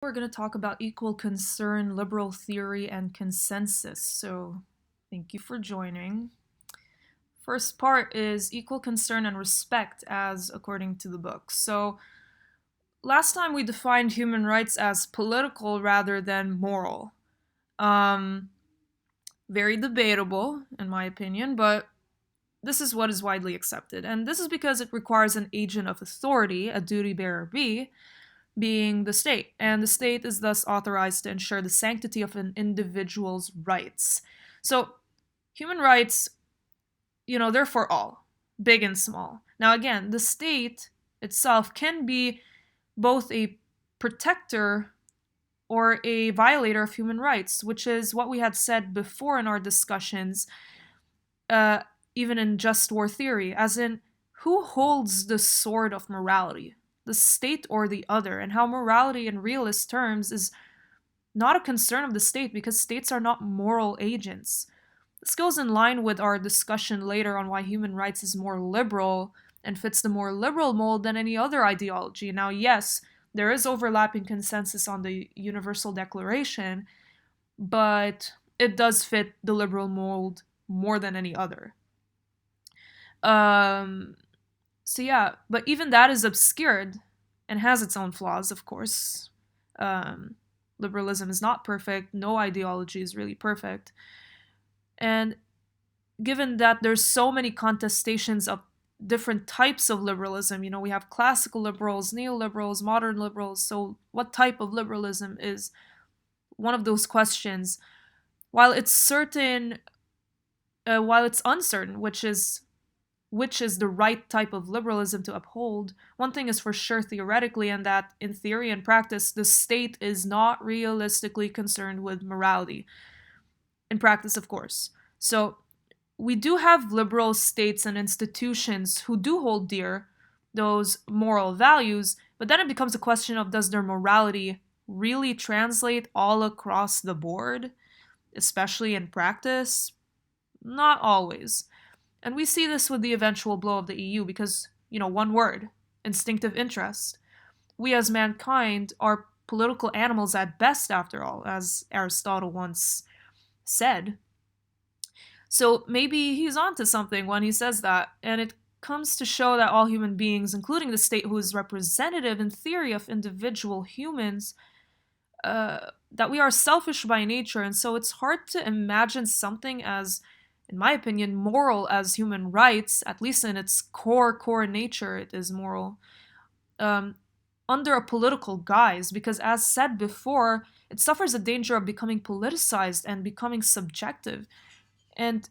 We're going to talk about equal concern, liberal theory, and consensus. So, thank you for joining. First part is equal concern and respect, as according to the book. So, last time we defined human rights as political rather than moral. Um, Very debatable, in my opinion, but this is what is widely accepted. And this is because it requires an agent of authority, a duty bearer being the state, and the state is thus authorized to ensure the sanctity of an individual's rights. So, human rights, they're for all, big and small. Now, again, the state itself can be both a protector or a violator of human rights, which is what we had said before in our discussions, uh, even in just war theory, as in who holds the sword of morality, the state or the other, and how morality in realist terms is not a concern of the state because states are not moral agents. This goes in line with our discussion later on why human rights is more liberal and fits the more liberal mold than any other ideology. Now, yes, there is overlapping consensus on the Universal Declaration, but it does fit the liberal mold more than any other. Um, so yeah, but even that is obscured and has its own flaws, of course. Um, Liberalism is not perfect. No ideology is really perfect. And given that there's so many contestations of different types of liberalism, we have classical liberals, neoliberals, modern liberals. So what type of liberalism is one of those questions? While it's certain, while it's uncertain, which is the right type of liberalism to uphold, one thing is for sure theoretically, and that in theory and practice, the state is not realistically concerned with morality. In practice, of course. So we do have liberal states and institutions who do hold dear those moral values, but then it becomes a question of does their morality really translate all across the board, especially in practice? Not always. And we see this with the eventual blow of the EU because, one word, instinctive interest. We as mankind are political animals at best, after all, as Aristotle once said. So maybe he's onto something when he says that, and it comes to show that all human beings, including the state who is representative in theory of individual humans, that we are selfish by nature, and so it's hard to imagine something as, in my opinion, moral as human rights, at least in its core nature, it is moral, um, under a political guise, because as said before, it suffers a danger of becoming politicized and becoming subjective. And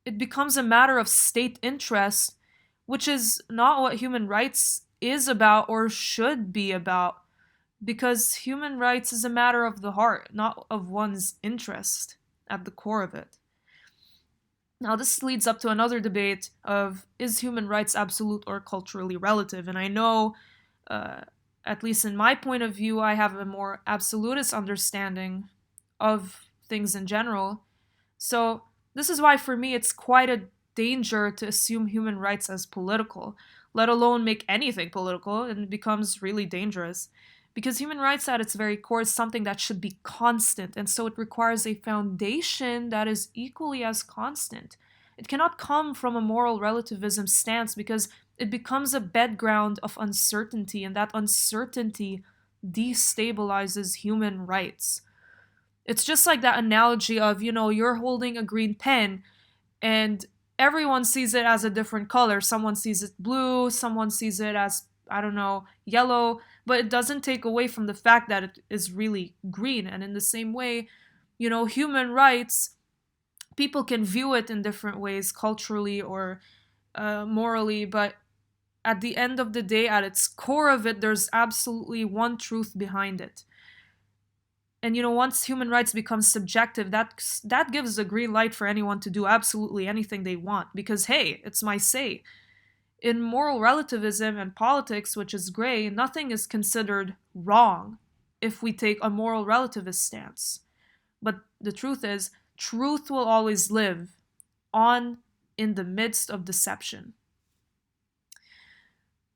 it becomes a matter of state interest, which is not what human rights is about or should be about, because human rights is a matter of the heart, not of one's interest at the core of it. Now, this leads up to another debate of is human rights absolute or culturally relative? And I know, uh, at least in my point of view, I have a more absolutist understanding of things in general. So, this is why for me it's quite a danger to assume human rights as political, let alone make anything political, and it becomes really dangerous. Because human rights at its very core is something that should be constant, and so it requires a foundation that is equally as constant. It cannot come from a moral relativism stance because it becomes a bedground of uncertainty, and that uncertainty destabilizes human rights. It's just like that analogy of, you're holding a green pen and everyone sees it as a different color. Someone sees it blue, someone sees it as, I don't know, yellow, but it doesn't take away from the fact that it is really green. And in the same way, human rights, people can view it in different ways, culturally or morally, but at the end of the day, at its core of it, there's absolutely one truth behind it. And once human rights become subjective, that gives a green light for anyone to do absolutely anything they want because hey, it's my say. In moral relativism and politics, which is gray, nothing is considered wrong if we take a moral relativist stance. But the truth is, truth will always live on in the midst of deception.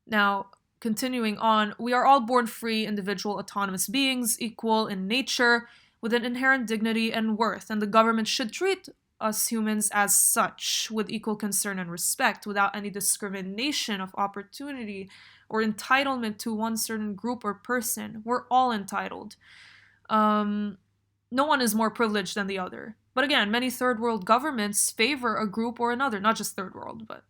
Now, continuing on, we are all born free, individual, autonomous beings, equal in nature, with an inherent dignity and worth, and the government should treat us humans as such, with equal concern and respect, without any discrimination of opportunity or entitlement to one certain group or person. We're all entitled. Um, no one is more privileged than the other. But again, many third world governments favor a group or another, not just third world, but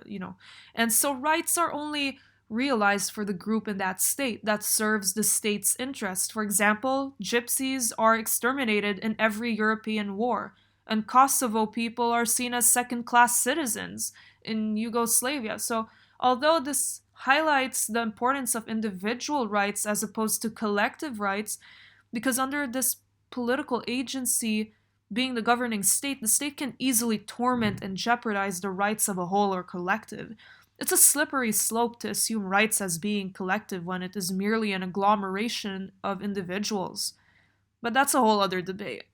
you know. And so rights are only realized for the group in that state that serves the state's interest. For example, gypsies are exterminated in every European war, and Kosovo people are seen as second class citizens in Yugoslavia. So, although this highlights the importance of individual rights as opposed to collective rights, because under this political agency being the governing state, the state can easily torment and jeopardize the rights of a whole or collective. It's a slippery slope to assume rights as being collective when it is merely an agglomeration of individuals. But that's a whole other debate.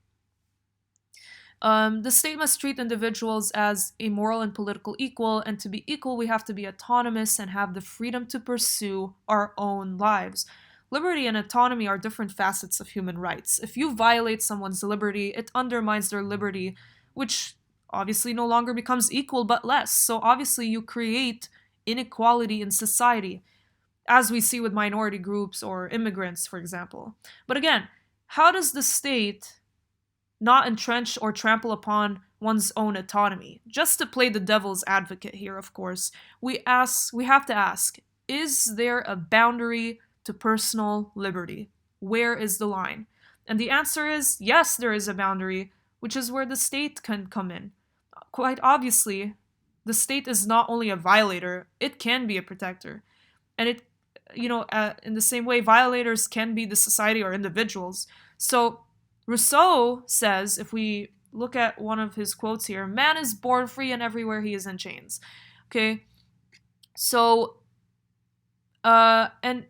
The state must treat individuals as a moral and political equal, and to be equal, we have to be autonomous and have the freedom to pursue our own lives. Liberty and autonomy are different facets of human rights. If you violate someone's liberty, it undermines their liberty, which obviously no longer becomes equal but less. So obviously, you create inequality in society, as we see with minority groups or immigrants, for example. But again, how does the state not entrench or trample upon one's own autonomy? Just to play the devil's advocate here, of course, we have to ask, is there a boundary to personal liberty? Where is the line? And the answer is yes, there is a boundary, which is where the state can come in. Quite obviously, the state is not only a violator, it can be a protector. And in the same way, violators can be the society or individuals. So Rousseau says, if we look at one of his quotes here, man is born free and everywhere he is in chains. Okay? So, and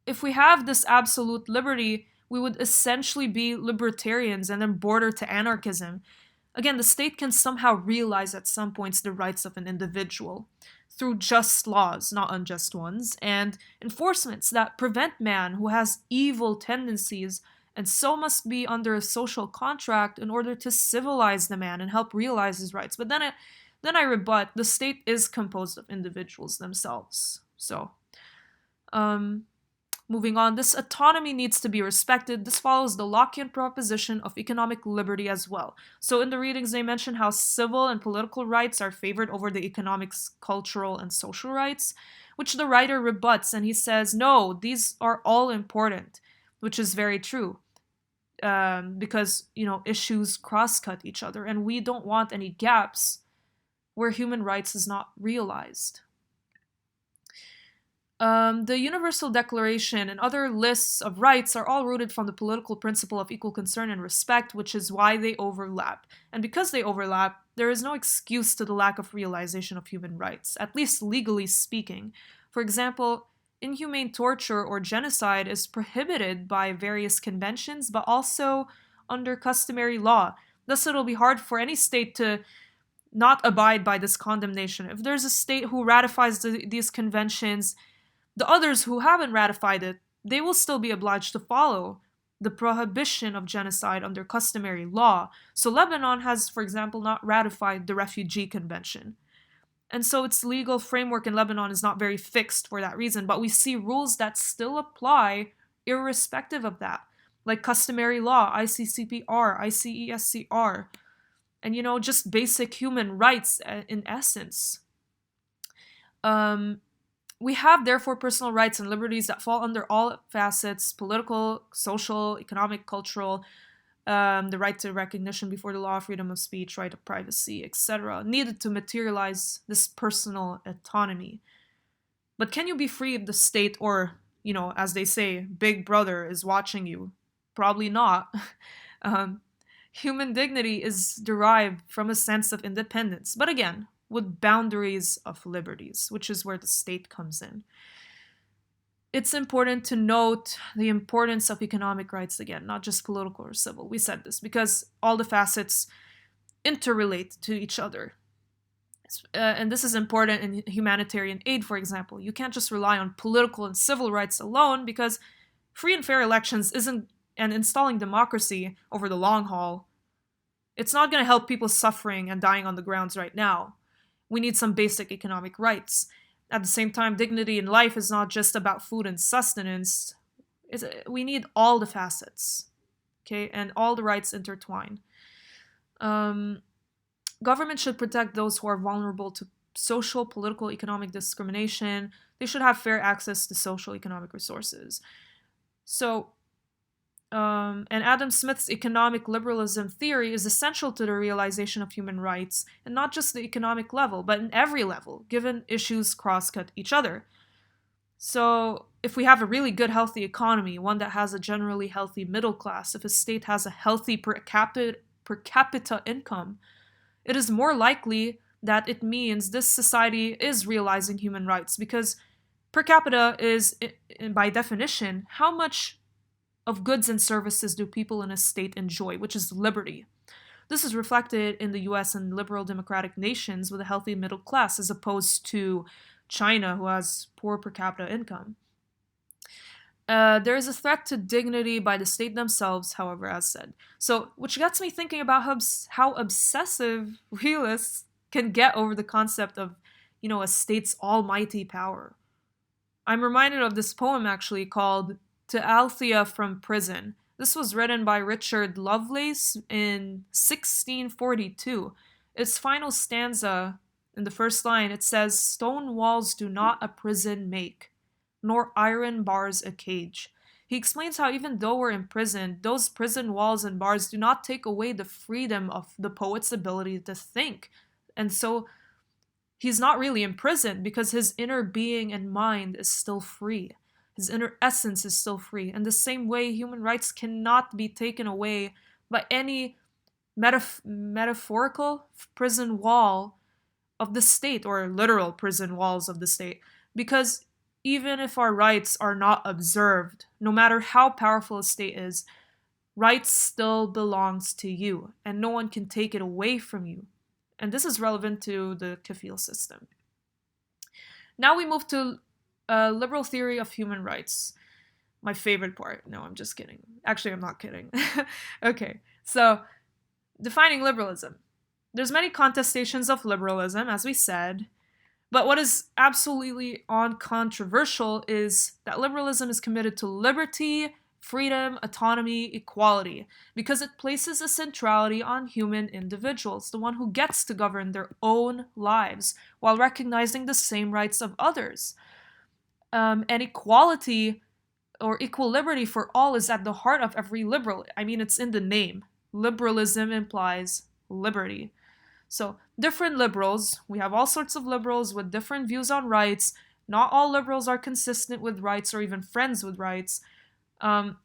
if we have this absolute liberty, we would essentially be libertarians and then border to anarchism. Again, the state can somehow realize at some points the rights of an individual through just laws, not unjust ones, and enforcements that prevent man who has evil tendencies, and so must be under a social contract in order to civilize the man and help realize his rights. But then I rebut, the state is composed of individuals themselves. So, moving on, this autonomy needs to be respected. This follows the Lockean proposition of economic liberty as well. So in the readings, they mention how civil and political rights are favored over the economic, cultural, and social rights, which the writer rebuts, and he says, no, these are all important, which is very true. Because, issues cross-cut each other, and we don't want any gaps where human rights is not realized. The Universal Declaration and other lists of rights are all rooted from the political principle of equal concern and respect, which is why they overlap. And because they overlap, there is no excuse to the lack of realization of human rights, at least legally speaking. For example, inhumane torture or genocide is prohibited by various conventions, but also under customary law. Thus, it'll be hard for any state to not abide by this condemnation. If there's a state who ratifies these conventions, the others who haven't ratified it, they will still be obliged to follow the prohibition of genocide under customary law. So Lebanon has, for example, not ratified the Refugee Convention. And so its legal framework in Lebanon is not very fixed for that reason, but we see rules that still apply irrespective of that, like customary law, ICCPR, ICESCR, and just basic human rights in essence. We have, therefore, personal rights and liberties that fall under all facets: political, social, economic, cultural, the right to recognition before the law, freedom of speech, right of privacy, etc., needed to materialize this personal autonomy. But can you be free if the state or, as they say, Big Brother is watching you? Probably not. Human dignity is derived from a sense of independence. But again, with boundaries of liberties, which is where the state comes in. It's important to note the importance of economic rights again, not just political or civil. We said this because all the facets interrelate to each other. And this is important in humanitarian aid, for example. You can't just rely on political and civil rights alone, because free and fair elections isn't, and installing democracy over the long haul, it's not going to help people suffering and dying on the grounds right now. We need some basic economic rights. At the same time, dignity in life is not just about food and sustenance. We need all the facets, okay, and all the rights intertwine. Um, Government should protect those who are vulnerable to social, political, economic discrimination. They should have fair access to social, economic resources. So, and Adam Smith's economic liberalism theory is essential to the realization of human rights, and not just the economic level, but in every level, given issues cross-cut each other. So, if we have a really good, healthy economy, one that has a generally healthy middle class, if a state has a healthy per capita income, it is more likely that it means this society is realizing human rights, because per capita is, by definition, how much of goods and services do people in a state enjoy, which is liberty. This is reflected in the US and liberal democratic nations with a healthy middle class, as opposed to China, who has poor per capita income. There is a threat to dignity by the state themselves, however, as said. So, which gets me thinking about how obsessive realists can get over the concept of, a state's almighty power. I'm reminded of this poem actually called To Althea from Prison. This was written by Richard Lovelace in 1642. Its final stanza, in the first line, it says, "Stone walls do not a prison make, nor iron bars a cage." He explains how even though we're imprisoned, those prison walls and bars do not take away the freedom of the poet's ability to think. And so he's not really imprisoned, because his inner being and mind is still free. His inner essence is still free. In the same way, human rights cannot be taken away by any metaphorical prison wall of the state, or literal prison walls of the state, because even if our rights are not observed, no matter how powerful a state is, rights still belongs to you, and no one can take it away from you. And this is relevant to the kafil system. Now we move to liberal theory of human rights. My favorite part. No, I'm just kidding. Actually, I'm not kidding. Okay, so defining liberalism. There's many contestations of liberalism, as we said, but what is absolutely uncontroversial is that liberalism is committed to liberty, freedom, autonomy, equality, because it places a centrality on human individuals, the one who gets to govern their own lives, while recognizing the same rights of others. And equality or equal liberty for all is at the heart of every liberal. I mean, it's in the name. Liberalism implies liberty. So, different liberals, we have all sorts of liberals with different views on rights. Not all liberals are consistent with rights or even friends with rights. For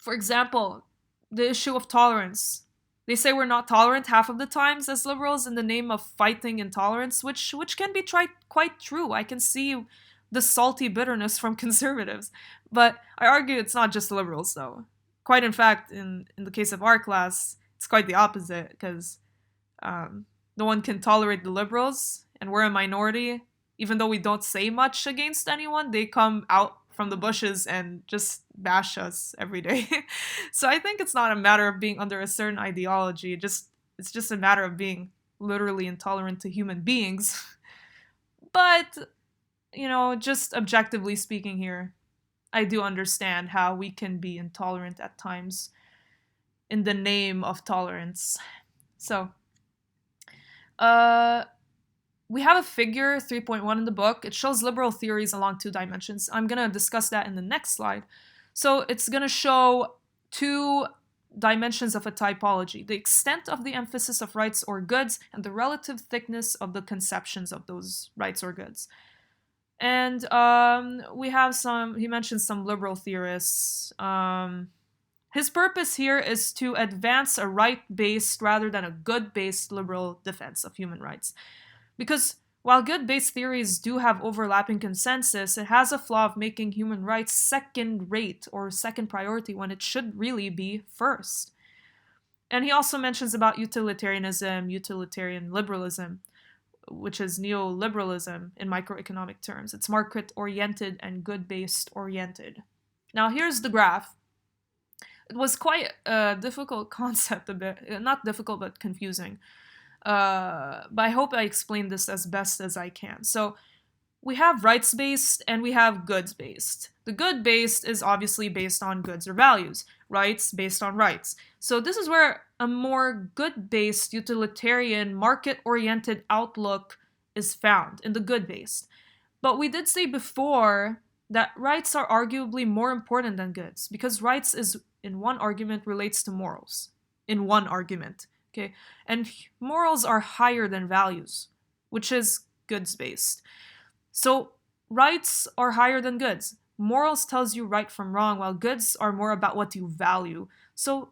example, the issue of tolerance. They say we're not tolerant half of the times as liberals in the name of fighting intolerance, which can be quite true. I can see the salty bitterness from conservatives. But I argue it's not just liberals, though. Quite in fact, in the case of our class, it's quite the opposite, because no one can tolerate the liberals, and we're a minority. Even though we don't say much against anyone, they come out from the bushes and just bash us every day. So I think it's not a matter of being under a certain ideology. It's just a matter of being literally intolerant to human beings. But, just objectively speaking here, I do understand how we can be intolerant at times in the name of tolerance. So, we have a figure 3.1 in the book. It shows liberal theories along two dimensions. I'm going to discuss that in the next slide. So it's going to show two dimensions of a typology: the extent of the emphasis of rights or goods, and the relative thickness of the conceptions of those rights or goods. And we have he mentions some liberal theorists. His purpose here is to advance a right-based rather than a good-based liberal defense of human rights. Because while good-based theories do have overlapping consensus, it has a flaw of making human rights second-rate or second priority when it should really be first. And he also mentions about utilitarianism, utilitarian liberalism. which is neoliberalism in microeconomic terms. It's market-oriented and good-based oriented. Now, here's the graph. It was quite a difficult concept, a bit. Not difficult, but confusing. But I hope I explained this as best as I can. So we have rights-based and we have goods-based. The good-based is obviously based on goods or values. Rights based on rights. So this is where a more good-based, utilitarian, market-oriented outlook is found, in the good-based. But we did say before that rights are arguably more important than goods, because rights is, in one argument, relates to morals. In one argument. Okay? And morals are higher than values, which is goods-based. So rights are higher than goods. Morals tells you right from wrong, while goods are more about what you value. So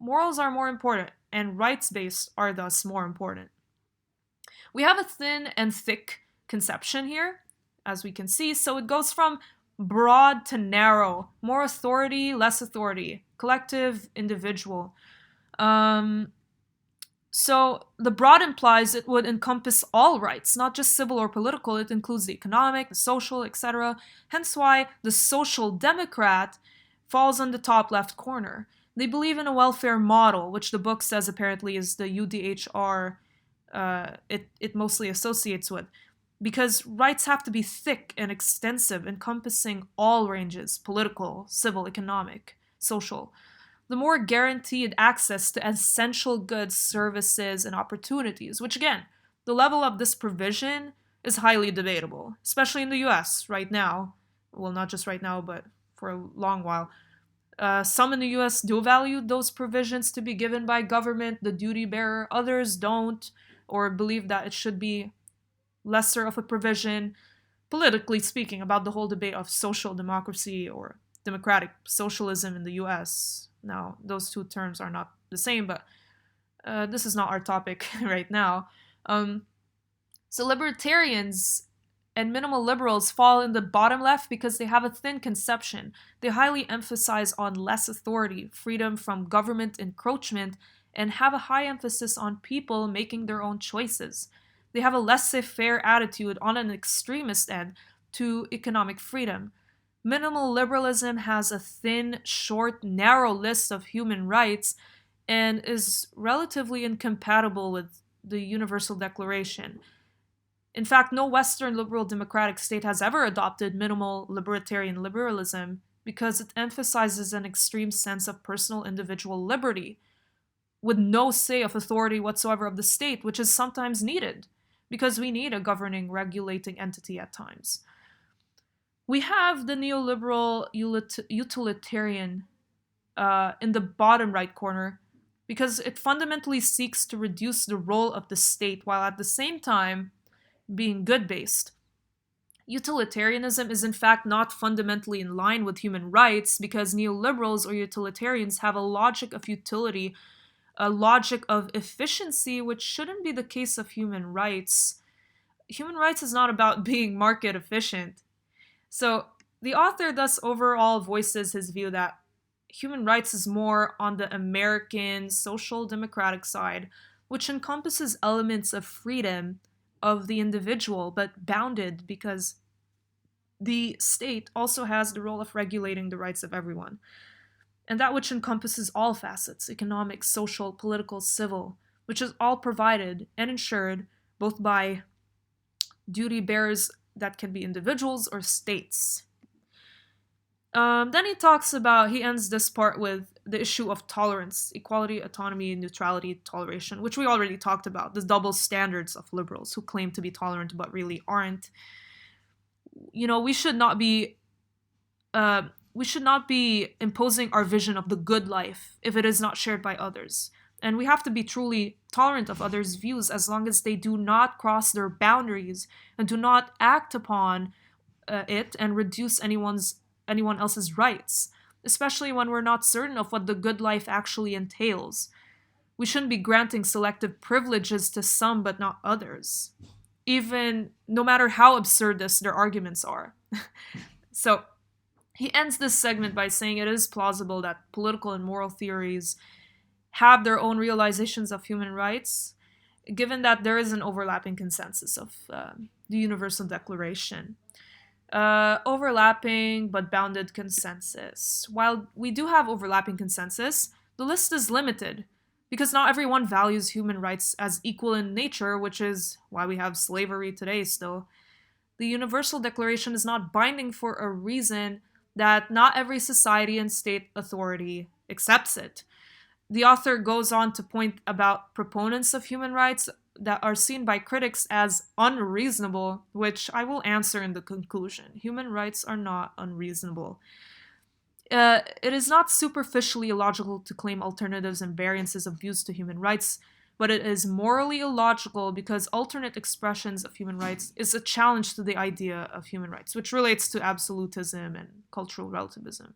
morals are more important, and rights-based are thus more important. We have a thin and thick conception here, as we can see. So it goes from broad to narrow. More authority, less authority. Collective, individual. So the broad implies it would encompass all rights, not just civil or political. It includes the economic, the social, etc. Hence why the social democrat falls on the top left corner. They believe in a welfare model, which the book says apparently is the UDHR it mostly associates with, because rights have to be thick and extensive, encompassing all ranges: political, civil, economic, social. The more guaranteed access to essential goods, services, and opportunities, which again, the level of this provision is highly debatable, especially in the US right now. Well, not just right now, but for a long while. Some in the US do value those provisions to be given by government, the duty bearer. Others don't, or believe that it should be lesser of a provision. Politically speaking, about the whole debate of social democracy or democratic socialism in the US. Now, those two terms are not the same, but this is not our topic right now. So libertarians and minimal liberals fall in the bottom left because they have a thin conception. They highly emphasize on less authority, freedom from government encroachment, and have a high emphasis on people making their own choices. They have a laissez-faire attitude on an extremist end to economic freedom. Minimal liberalism has a thin, short, narrow list of human rights and is relatively incompatible with the Universal Declaration. In fact, no Western liberal democratic state has ever adopted minimal libertarian liberalism because it emphasizes an extreme sense of personal individual liberty, with no say of authority whatsoever of the state, which is sometimes needed, because we need a governing, regulating entity at times. We have the neoliberal utilitarian in the bottom right corner because it fundamentally seeks to reduce the role of the state while at the same time being good-based. Utilitarianism is in fact not fundamentally in line with human rights because neoliberals or utilitarians have a logic of utility, a logic of efficiency, which shouldn't be the case of human rights. Human rights is not about being market efficient. So the author thus overall voices his view that human rights is more on the American social democratic side, which encompasses elements of freedom of the individual, but bounded because the state also has the role of regulating the rights of everyone. And that which encompasses all facets: economic, social, political, civil, which is all provided and ensured both by duty bearers that can be individuals or states. Then he ends this part with the issue of tolerance: equality, autonomy, neutrality, toleration, which we already talked about, the double standards of liberals who claim to be tolerant but really aren't. We should not be imposing our vision of the good life if it is not shared by others. And we have to be truly tolerant of others' views as long as they do not cross their boundaries and do not act upon it and reduce anyone else's rights, especially when we're not certain of what the good life actually entails. We shouldn't be granting selective privileges to some but not others, even no matter how absurdist their arguments are. So he ends this segment by saying it is plausible that political and moral theories have their own realizations of human rights, given that there is an overlapping consensus of the Universal Declaration. Overlapping but bounded consensus. While we do have overlapping consensus, the list is limited because not everyone values human rights as equal in nature, which is why we have slavery today still. The Universal Declaration is not binding for a reason that not every society and state authority accepts it. The author goes on to point about proponents of human rights that are seen by critics as unreasonable, which I will answer in the conclusion. Human rights are not unreasonable. It is not superficially illogical to claim alternatives and variances of views to human rights, but it is morally illogical because alternate expressions of human rights is a challenge to the idea of human rights, which relates to absolutism and cultural relativism.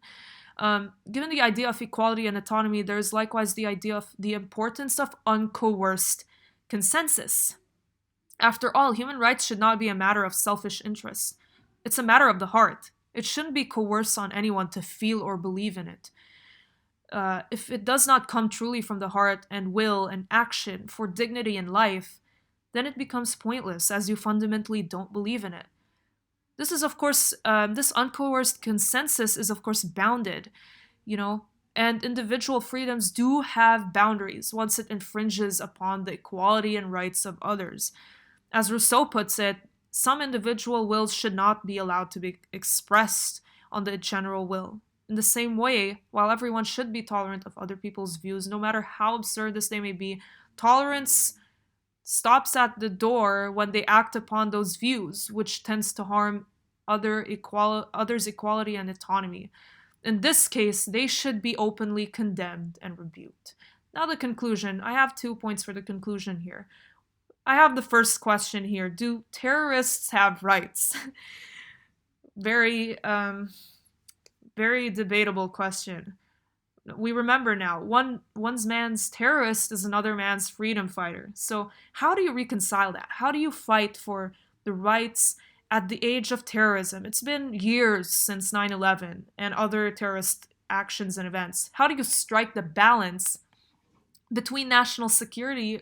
Given the idea of equality and autonomy, there is likewise the idea of the importance of uncoerced consensus. After all, human rights should not be a matter of selfish interest. It's a matter of the heart. It shouldn't be coerced on anyone to feel or believe in it. If it does not come truly from the heart and will and action for dignity in life, then it becomes pointless as you fundamentally don't believe in it. This is, of course, this uncoerced consensus is, of course, bounded, and individual freedoms do have boundaries once it infringes upon the equality and rights of others. As Rousseau puts it, some individual wills should not be allowed to be expressed on the general will. In the same way, while everyone should be tolerant of other people's views, no matter how absurdist they may be, tolerance stops at the door when they act upon those views, which tends to harm others' equality and autonomy. In this case, they should be openly condemned and rebuked. Now the conclusion. I have 2 points for the conclusion here. I have the first question here. Do terrorists have rights? Very, very debatable question. We remember now, one's man's terrorist is another man's freedom fighter. So how do you reconcile that? How do you fight for the rights at the age of terrorism? It's been years since 9/11 and other terrorist actions and events. How do you strike the balance between national security,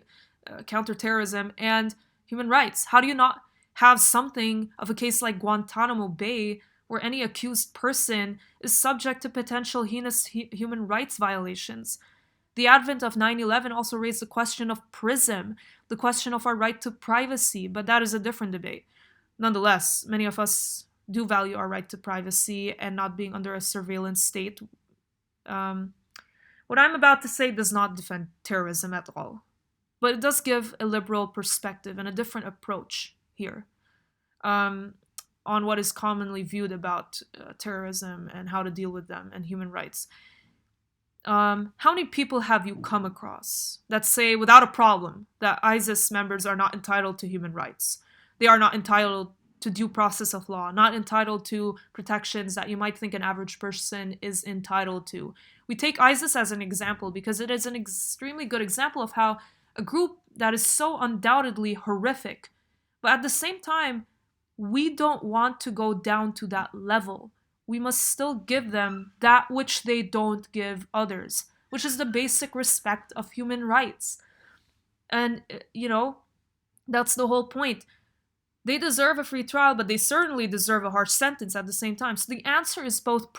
counterterrorism, and human rights? How do you not have something of a case like Guantanamo Bay where any accused person is subject to potential heinous human rights violations? The advent of 9/11 also raised the question of PRISM, the question of our right to privacy, but that is a different debate. Nonetheless, many of us do value our right to privacy and not being under a surveillance state. What I'm about to say does not defend terrorism at all, but it does give a liberal perspective and a different approach here on what is commonly viewed about terrorism and how to deal with them and human rights. How many people have you come across that say without a problem that ISIS members are not entitled to human rights? They are not entitled to due process of law, not entitled to protections that you might think an average person is entitled to. We take ISIS as an example because it is an extremely good example of how a group that is so undoubtedly horrific, but at the same time, we don't want to go down to that level. We must still give them that which they don't give others, which is the basic respect of human rights. And, that's the whole point. They deserve a free trial, but they certainly deserve a harsh sentence at the same time. So the answer is both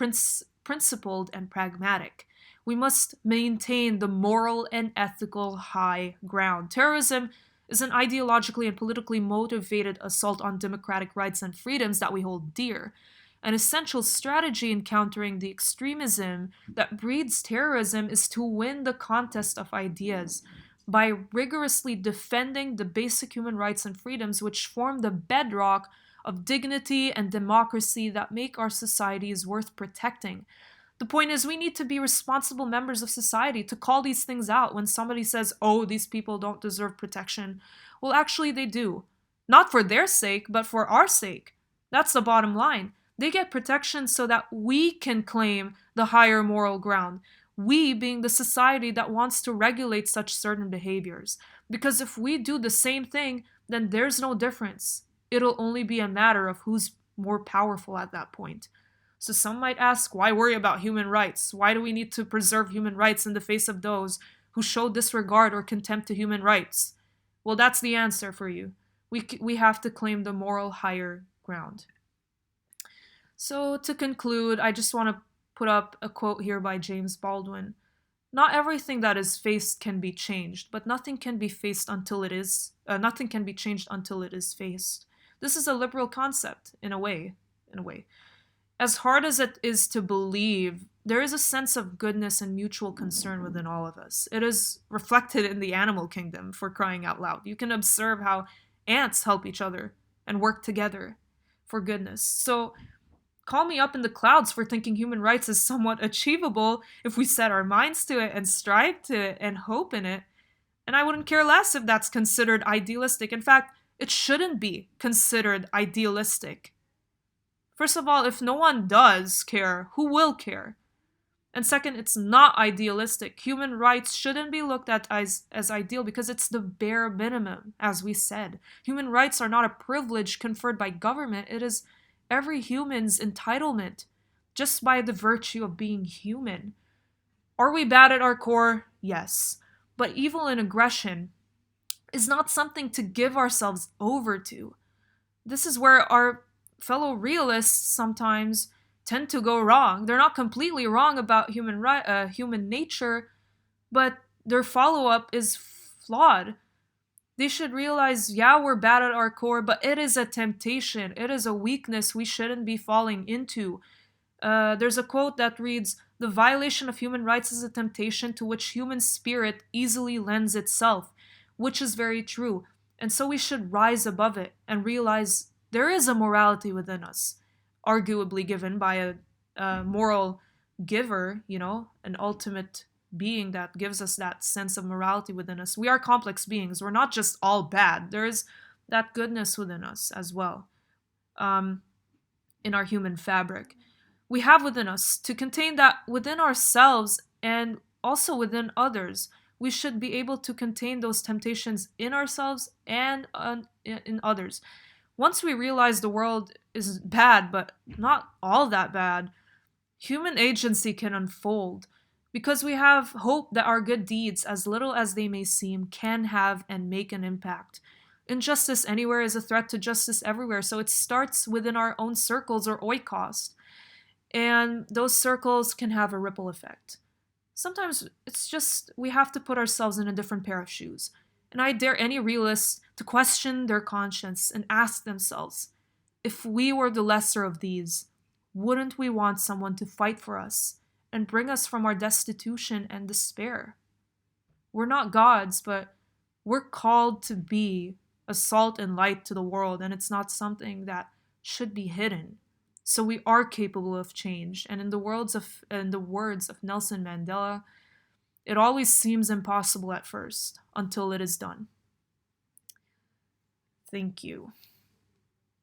principled and pragmatic. We must maintain the moral and ethical high ground. Terrorism is an ideologically and politically motivated assault on democratic rights and freedoms that we hold dear. An essential strategy in countering the extremism that breeds terrorism is to win the contest of ideas by rigorously defending the basic human rights and freedoms which form the bedrock of dignity and democracy that make our societies worth protecting. The point is, we need to be responsible members of society to call these things out when somebody says, oh, these people don't deserve protection. Well, actually, they do. Not for their sake, but for our sake. That's the bottom line. They get protection so that we can claim the higher moral ground. We being the society that wants to regulate such certain behaviors. Because if we do the same thing, then there's no difference. It'll only be a matter of who's more powerful at that point. So some might ask, why worry about human rights? Why do we need to preserve human rights in the face of those who show disregard or contempt to human rights? Well, that's the answer for you. We have to claim the moral higher ground. So, to conclude, I just want to put up a quote here by James Baldwin. Not everything that is faced can be changed, but nothing can be faced until it is. Nothing can be changed until it is faced. This is a liberal concept, in a way. In a way, as hard as it is to believe, there is a sense of goodness and mutual concern within all of us. It is reflected in the animal kingdom, for crying out loud. You can observe how ants help each other and work together for goodness. So, call me up in the clouds for thinking human rights is somewhat achievable if we set our minds to it and strive to it and hope in it. And I wouldn't care less if that's considered idealistic. In fact, it shouldn't be considered idealistic. First of all, if no one does care, who will care? And second, it's not idealistic. Human rights shouldn't be looked at as ideal because it's the bare minimum, as we said. Human rights are not a privilege conferred by government, it is every human's entitlement just by the virtue of being human. Are we bad at our core? Yes. But evil and aggression is not something to give ourselves over to. This is where our fellow realists sometimes tend to go wrong. They're not completely wrong about human nature, but their follow-up is flawed. They should realize, yeah, we're bad at our core, but it is a temptation. It is a weakness we shouldn't be falling into. There's a quote that reads, "The violation of human rights is a temptation to which human spirit easily lends itself," which is very true. And so we should rise above it and realize there is a morality within us, arguably given by a moral giver, an ultimate being that gives us that sense of morality within us. We are complex beings. We're not just all bad. There is that goodness within us as well, in our human fabric. We have within us to contain that within ourselves and also within others. We should be able to contain those temptations in ourselves and in others. Once we realize the world is bad, but not all that bad, human agency can unfold because we have hope that our good deeds, as little as they may seem, can have and make an impact. Injustice anywhere is a threat to justice everywhere, so it starts within our own circles or oikos, and those circles can have a ripple effect. Sometimes it's just we have to put ourselves in a different pair of shoes. And I dare any realist to question their conscience and ask themselves, if we were the lesser of these, wouldn't we want someone to fight for us and bring us from our destitution and despair? We're not gods, but we're called to be a salt and light to the world, and it's not something that should be hidden. So we are capable of change, and in the words of Nelson Mandela, it always seems impossible at first until it is done. Thank you.